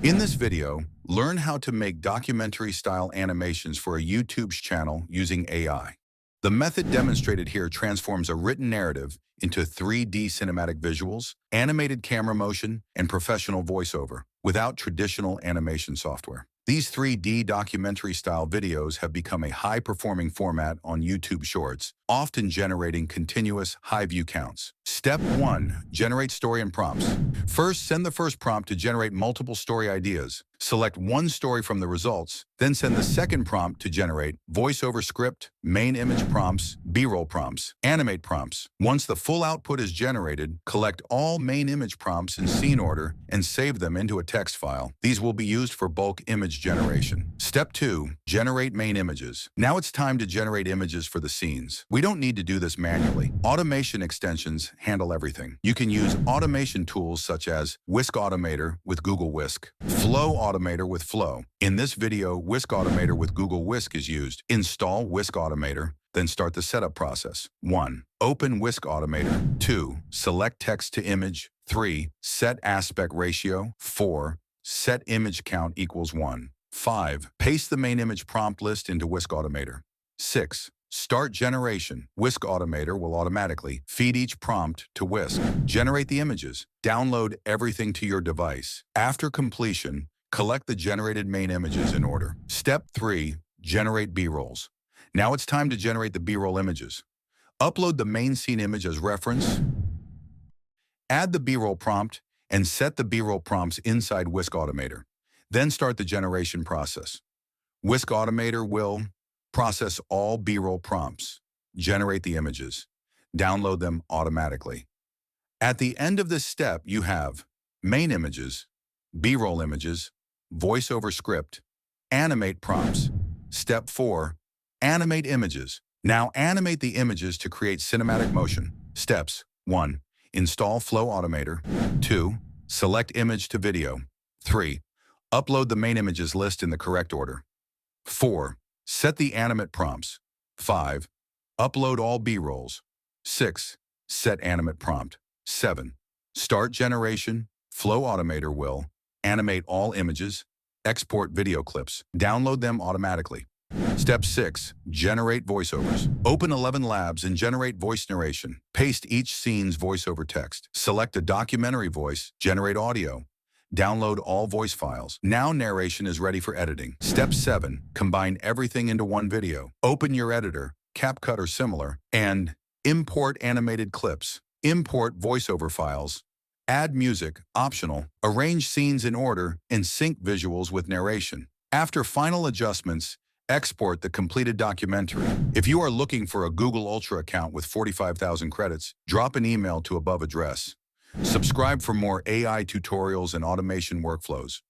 In this video, learn how to make documentary-style animations for a YouTube channel using AI. The method demonstrated here transforms a written narrative into 3D cinematic visuals, animated camera motion, and professional voiceover without traditional animation software. These 3D documentary-style videos have become a high-performing format on YouTube Shorts, often generating continuous high view counts. Step 1. Generate story and prompts. First, send the first prompt to generate multiple story ideas. Select one story from the results, then send the second prompt to generate voiceover script, main image prompts, B-roll prompts, animate prompts. Once the full output is generated, collect all main image prompts in scene order and save them into a text file. These will be used for bulk image generation. Step 2. Generate main images. Now it's time to generate images for the scenes. We don't need to do this manually. Automation extensions handle everything. You can use automation tools such as Whisk Automator with Google Whisk, Flow Automator with Flow. In this video, Whisk Automator with Google Whisk is used. Install Whisk Automator, then start the setup process. 1. Open Whisk Automator. 2. Select text to image. 3. Set aspect ratio. 4. Set image count equals 1. 5. Paste the main image prompt list into Whisk Automator. 6. Start generation. Whisk Automator will automatically feed each prompt to Whisk. Generate the images. Download everything to your device. After completion, collect the generated main images in order. Step 3. Generate B-rolls. Now it's time to generate the B-roll images. Upload the main scene image as reference. Add the B-roll prompt and set the B-roll prompts inside Whisk Automator. Then start the generation process. Whisk Automator will process all B-roll prompts, generate the images, download them automatically. At the end of this step, you have main images, B-roll images, voiceover script, animate prompts. Step 4, animate images. Now animate the images to create cinematic motion. Steps: 1. Install Flow Automator. 2. Select image to video. 3. Upload the main images list in the correct order. 4. Set the animate prompts. 5. Upload all B-rolls. 6. Set animate prompt. 7. Start generation. Flow Automator will animate all images, export video clips, download them automatically. Step 6. Generate voiceovers. Open 11 Labs and generate voice narration. Paste each scene's voiceover text. Select a documentary voice, generate audio. Download all voice files. Now narration is ready for editing. Step 7. Combine everything into one video. Open your editor, CapCut or similar, and import animated clips. Import voiceover files. Add music, optional. Arrange scenes in order and sync visuals with narration. After final adjustments, export the completed documentary. If you are looking for a Google Ultra account with 45,000 credits, drop an email to above address. Subscribe for more AI tutorials and automation workflows.